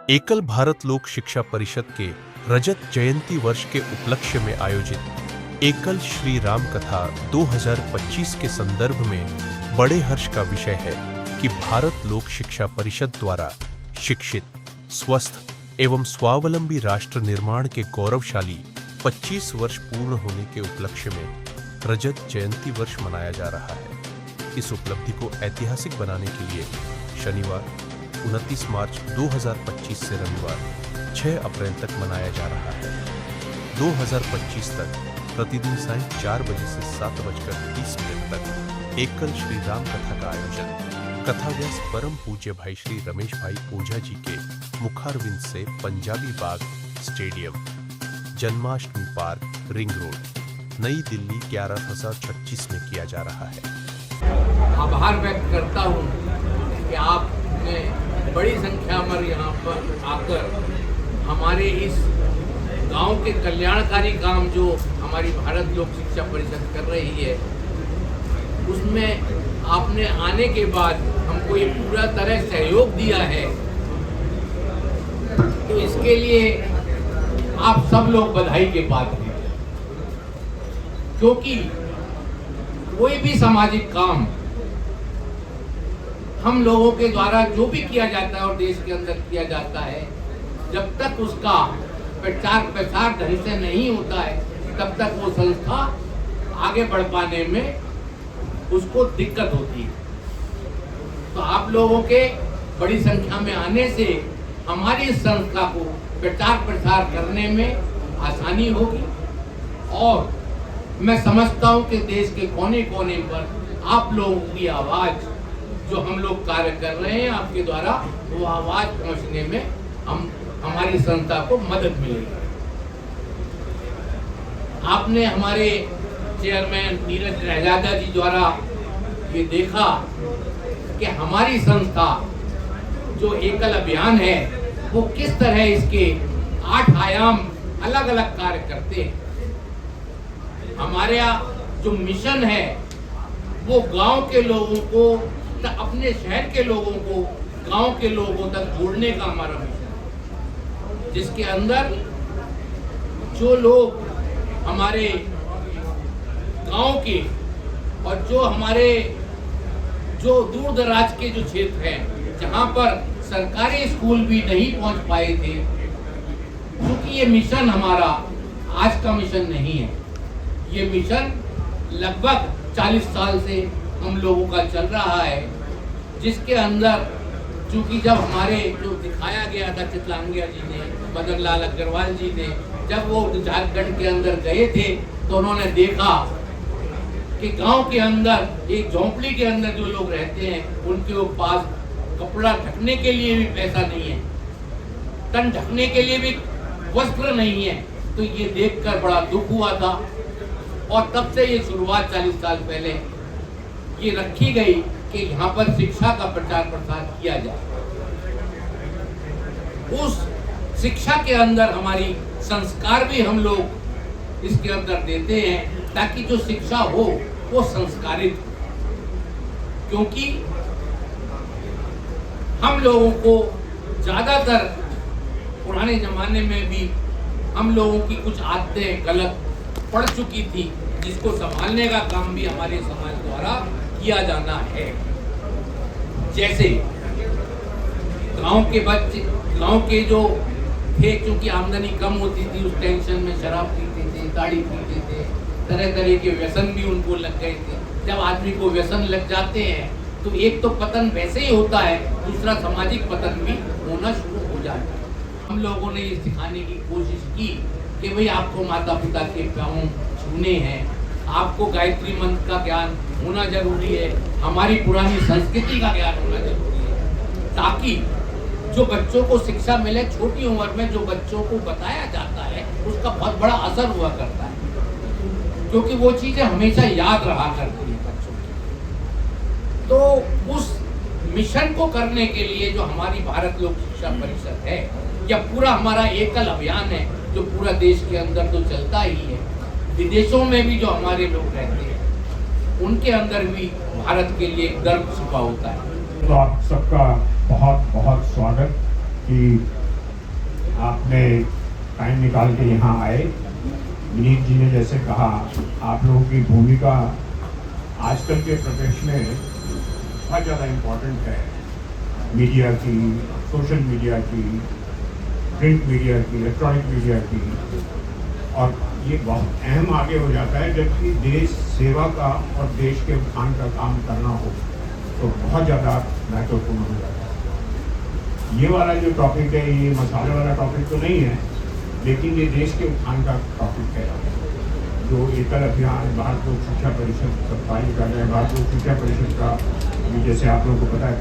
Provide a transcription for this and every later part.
एकल भारत लोक शिक्षा परिषद के रजत जयंती वर्ष के उपलक्ष्य में आयोजित एकल श्री राम कथा 2025 के संदर्भ में बड़े हर्ष का विषय है कि भारत लोक शिक्षा परिषद द्वारा शिक्षित, स्वस्थ एवं स्वावलंबी राष्ट्र निर्माण के गौरवशाली 25 वर्ष पूर्ण होने के उपलक्ष्य में रजत जयंती वर्ष मनाया जा रहा है। इस उपलब्धि को ऐतिहासिक बनाने के लिए शनिवार 29 मार्च 2025 से रविवार 6 अप्रैल तक मनाया जा रहा है। 2025 तक प्रतिदिन सायं 4 बजे से 7:30 तक एकल श्री राम कथा का आयोजन कथा व्यास परम पूज्य भाई श्री रमेश भाई ओझा जी के मुखारविंद से Punjabi Bagh stadium, Janmashtami park, ring road, New Delhi 11,026 में किया जा रहा है। आभार व्यक्त करता हूँ कि आपने बड़ी संख्या में यहाँ पर आकर हमारे इस गांव के कल्याणकारी काम जो हमारी भारत लोक शिक्षा परिषद कर रही है, उसमें आपने आने के बाद हमको ये पूरा तरह सहयोग दिया है, तो इसके लिए आप सब लोग बधाई के पात्र हैं। क्योंकि कोई भी सामाजिक काम हम लोगों के द्वारा जो भी किया जाता है और देश के अंदर किया जाता है, जब तक उसका प्रचार प्रसार ढंग से नहीं होता है, तब तक वो संस्था आगे बढ़ पाने में उसको दिक्कत होती है। तो आप लोगों के बड़ी संख्या में आने से हमारी इस संस्था को प्रचार प्रसार करने में आसानी होगी और मैं समझता हूँ कि देश के कोने कोने पर आप लोगों की आवाज़ जो हम लोग कार्य कर रहे हैं, आपके द्वारा वो आवाज़ पहुँचने में हमारी संस्था को मदद मिलेगी। आपने हमारे चेयरमैन नीरज रहजादा जी द्वारा ये देखा कि हमारी संस्था जो एकल अभियान है वो किस तरह इसके 8 आयाम अलग अलग कार्य करते हैं। हमारे यहाँ जो मिशन है वो गांव के लोगों को, अपने शहर के लोगों को गांव के लोगों तक जोड़ने का हमारा मिशन है, जिसके अंदर जो लोग हमारे गांव के और जो हमारे जो दूर दराज के जो क्षेत्र हैं, जहां पर सरकारी स्कूल भी नहीं पहुंच पाए थे, क्योंकि ये मिशन हमारा आज का मिशन नहीं है, ये मिशन लगभग 40 साल से हम लोगों का चल रहा है, जिसके अंदर चूंकि जब हमारे जो दिखाया गया था चितलांगिया जी ने, मदन लाल अग्रवाल जी ने, जब वो झारखंड के अंदर गए थे तो उन्होंने देखा कि गांव के अंदर एक झोंपड़ी के अंदर जो लोग रहते हैं उनके पास कपड़ा ढकने के लिए भी पैसा नहीं है, तन ढकने के लिए भी वस्त्र नहीं है। तो ये देखकर बड़ा दुख हुआ था और तब से ये शुरुआत 40 साल पहले ये रखी गई कि यहाँ पर शिक्षा का प्रचार प्रसार किया जाए। उस शिक्षा के अंदर हमारी संस्कार भी हम लोग इसके अंदर देते हैं ताकि जो शिक्षा हो वो संस्कारित हो, क्योंकि हम लोगों को ज्यादातर पुराने जमाने में भी हम लोगों की कुछ आदतें गलत पड़ चुकी थी, जिसको संभालने का काम भी हमारे समाज द्वारा किया जाना है। जैसे गांव के बच्चे, गांव के जो थे, क्योंकि आमदनी कम होती थी, उस टेंशन में शराब पीते थे, गाड़ी पीते थे, तरह तरह के व्यसन भी उनको लग गए थे। जब आदमी को व्यसन लग जाते हैं तो एक तो पतन वैसे ही होता है, दूसरा सामाजिक पतन भी होना शुरू हो जाता है। हम लोगों ने ये सिखाने की कोशिश की कि भाई आपको माता पिता के पाँव छूने हैं, आपको गायत्री मंत्र का ज्ञान होना जरूरी है, हमारी पुरानी संस्कृति का ज्ञान होना जरूरी है, ताकि जो बच्चों को शिक्षा मिले, छोटी उम्र में जो बच्चों को बताया जाता है उसका बहुत बड़ा असर हुआ करता है, क्योंकि वो चीजें हमेशा याद रहा करती है बच्चों की। तो उस मिशन को करने के लिए जो हमारी भारत लोक शिक्षा परिषद है, या पूरा हमारा एकल अभियान है जो पूरा देश के अंदर तो चलता ही है, विदेशों में भी जो हमारे लोग रहते हैं उनके अंदर भी भारत के लिए गर्व छिपा होता है। तो आप सबका बहुत बहुत स्वागत कि आपने टाइम निकाल के यहाँ आए। विनीत जी ने जैसे कहा, आप लोगों की भूमिका आजकल के प्रदेश में बहुत ज़्यादा इम्पोर्टेंट है। मीडिया की, सोशल मीडिया की, प्रिंट मीडिया की, इलेक्ट्रॉनिक मीडिया की, और ये बहुत अहम आगे हो जाता है जबकि देश सेवा का और देश के उत्थान का काम करना हो तो बहुत ज़्यादा महत्वपूर्ण हो जाता है। ये वाला जो टॉपिक है, ये मसाले वाला टॉपिक तो नहीं है, लेकिन ये देश के उत्थान का टॉपिक है। जो एकल अभियान भारत लोक शिक्षा परिषद सत्ताई कर रहे हैं, भारत लोक शिक्षा परिषद का अभी जैसे आप लोगों को पता है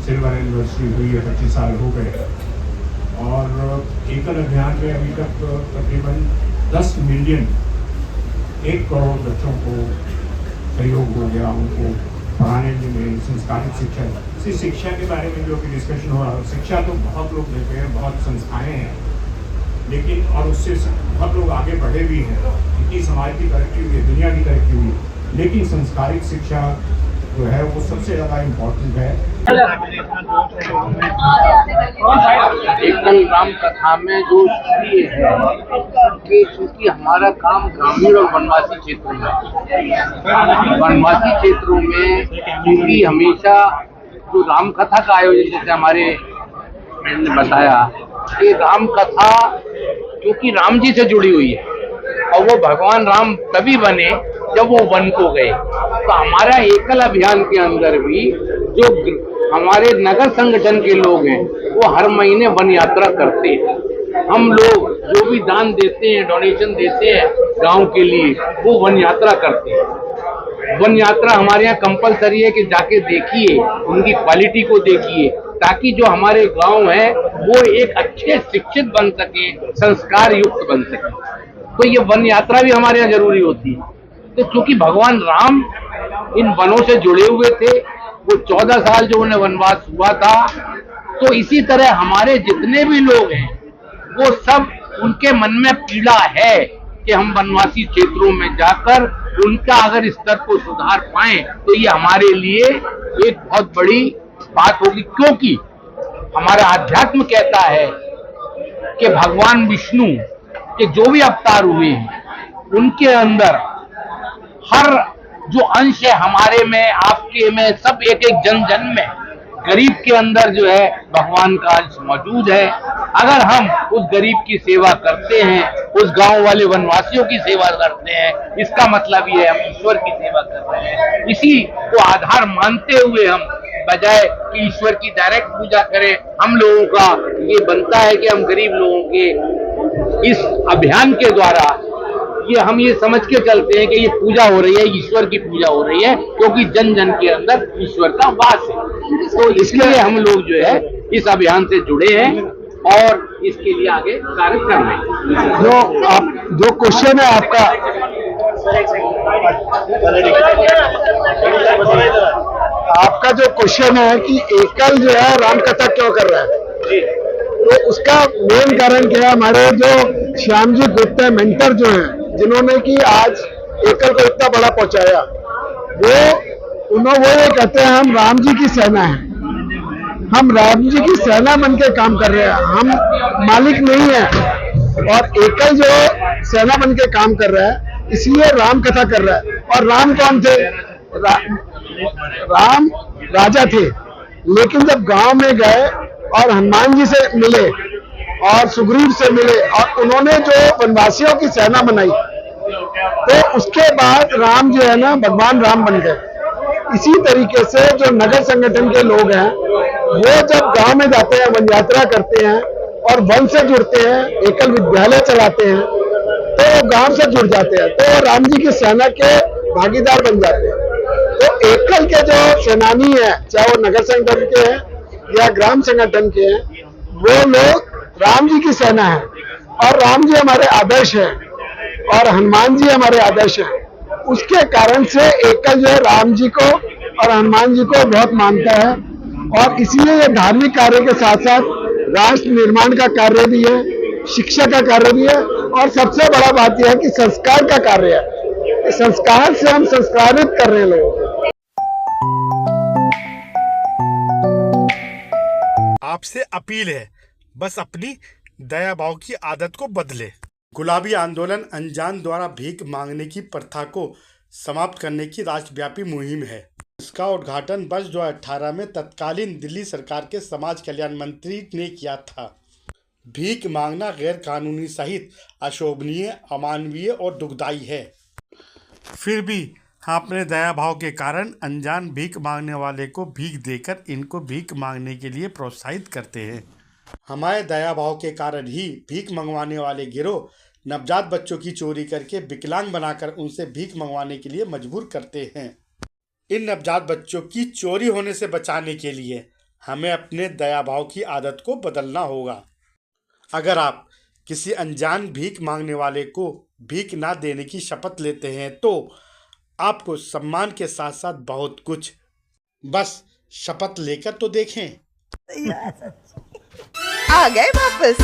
सिल्वर एनिवर्सरी हुई है, 25 साल हो गए, और एकल अभियान में अभी तक तकरीबन 10 मिलियन 1 करोड़ बच्चों को सहयोग हो गया, उनको पढ़ाने में संस्कारित शिक्षा। इसी शिक्षा के बारे में जो भी डिस्कशन हो रहा है, शिक्षा तो बहुत लोग देते हैं, बहुत संस्थाएं हैं, लेकिन और उससे बहुत लोग आगे बढ़े भी हैं, इतनी समाज की तरक्की हुई है, दुनिया की तरक्की हुई है, लेकिन संस्कारित शिक्षा जो है वो सबसे ज़्यादा इम्पोर्टेंट है। एकल राम कथा में जो श्री है कि चूंकि हमारा काम ग्रामीण और वनवासी क्षेत्रों में, वनवासी क्षेत्रों में क्योंकि हमेशा जो राम कथा का आयोजन, जैसे हमारे ने बताया कि राम कथा क्योंकि राम जी से जुड़ी हुई है और वो भगवान राम तभी बने जब वो वन को गए। तो हमारा एकल अभियान के अंदर भी जो हमारे नगर संगठन के लोग हैं वो हर महीने वन यात्रा करते हैं। हम लोग जो भी दान देते हैं, डोनेशन देते हैं गांव के लिए, वो वन यात्रा करते हैं। वन यात्रा हमारे यहाँ कंपलसरी है कि जाके देखिए, उनकी क्वालिटी को देखिए, ताकि जो हमारे गांव है वो एक अच्छे शिक्षित बन सके, संस्कार युक्त बन सके। तो ये वन यात्रा भी हमारे यहाँ जरूरी होती है। तो क्योंकि भगवान राम इन वनों से जुड़े हुए थे, वो 14 साल जो उन्हें वनवास हुआ था, तो इसी तरह हमारे जितने भी लोग हैं वो सब उनके मन में पीड़ा है कि हम वनवासी क्षेत्रों में जाकर उनका अगर स्तर को सुधार पाएं तो ये हमारे लिए एक बहुत बड़ी बात होगी। क्योंकि हमारा अध्यात्म कहता है कि भगवान विष्णु के जो भी अवतार हुए हैं उनके अंदर हर जो अंश है हमारे में, आपके में, सब एक एक जन जन में, गरीब के अंदर जो है भगवान का अंश मौजूद है। अगर हम उस गरीब की सेवा करते हैं, उस गांव वाले वनवासियों की सेवा करते हैं, इसका मतलब ये है हम ईश्वर की सेवा कर रहे हैं। इसी को आधार मानते हुए हम बजाय कि ईश्वर की डायरेक्ट पूजा करें, हम लोगों का ये बनता है कि हम गरीब लोगों के इस अभियान के द्वारा हम ये समझ के चलते हैं कि ये पूजा हो रही है, ईश्वर की पूजा हो रही है, क्योंकि जन जन के अंदर ईश्वर का वास है। तो इसलिए हम लोग जो है इस अभियान से जुड़े हैं और इसके लिए आगे कार्य कर रहे हैं। जो क्वेश्चन है आपका जो क्वेश्चन है कि एकल जो है राम कथा क्यों कर रहा है, तो उसका मेन कारण क्या है, हमारे जो श्याम जी गुप्त मेंटर जो हैं, जिन्होंने कि आज एकल को इतना बड़ा पहुंचाया, वो ये कहते हैं हम राम जी की सेना है, हम राम जी की सेना बन के काम कर रहे हैं, हम मालिक नहीं है। और एकल जो सेना बन के काम कर रहा है, इसलिए राम कथा कर रहा है। और राम कौन थे? राम राजा थे, लेकिन जब गांव में गए और हनुमान जी से मिले और सुग्रीव से मिले और उन्होंने जो वनवासियों की सेना बनाई, तो उसके बाद राम जो है ना भगवान राम बन गए। इसी तरीके से जो नगर संगठन के लोग हैं वो जब गांव में जाते हैं, वन यात्रा करते हैं और वन से जुड़ते हैं, एकल विद्यालय चलाते हैं, तो गांव से जुड़ जाते हैं, तो राम जी की सेना के भागीदार बन जाते हैं। तो एकल के जो सेनानी है, चाहे वो नगर संगठन के हैं या ग्राम संगठन के हैं, वो लोग राम जी की सेना है। और राम जी हमारे आदर्श है और हनुमान जी हमारे आदर्श है। उसके कारण से एकल जो है राम जी को और हनुमान जी को बहुत मानता है, और इसलिए ये धार्मिक कार्य के साथ साथ राष्ट्र निर्माण का कार्य भी है, शिक्षा का कार्य भी है, और सबसे बड़ा बात यह है कि संस्कार का कार्य है। संस्कार से हम संस्कारित कर रहे हैं लोगों को। आपसे अपील है, बस अपनी दया भाव की आदत को बदले। गुलाबी आंदोलन अनजान द्वारा भीख मांगने की प्रथा को समाप्त करने की राष्ट्रव्यापी मुहिम है। इसका उद्घाटन वर्ष 2018 में तत्कालीन दिल्ली सरकार के समाज कल्याण मंत्री ने किया था। भीख मांगना गैर कानूनी सहित अशोभनीय, अमानवीय और दुखदायी है। फिर भी हम अपने दया भाव के कारण अनजान भीख मांगने वाले को भीख देकर इनको भीख मांगने के लिए प्रोत्साहित करते हैं। हमारे दया भाव के कारण ही भीख मंगवाने वाले गिरोह नवजात बच्चों की चोरी करके विकलांग बनाकर उनसे भीख मंगवाने के लिए मजबूर करते हैं। इन नवजात बच्चों की चोरी होने से बचाने के लिए हमें अपने दया भाव की आदत को बदलना होगा। अगर आप किसी अनजान भीख मांगने वाले को भीख ना देने की शपथ लेते हैं तो आपको सम्मान के साथ साथ बहुत कुछ, बस शपथ लेकर तो देखें। आ गए वापस।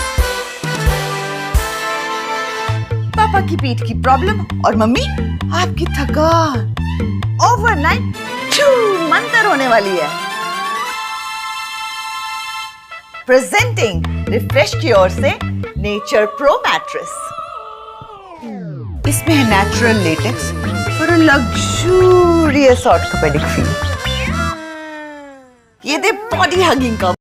पापा की पीठ की प्रॉब्लम और मम्मी आपकी थकान ओवरनाइट मंतर होने वाली है। प्रेजेंटिंग रिफ्रेश की ओर से नेचर प्रो मैट्रेस। इसमें है natural latex for a luxurious orthopaedic feel. ये दे बॉडी हगिंग का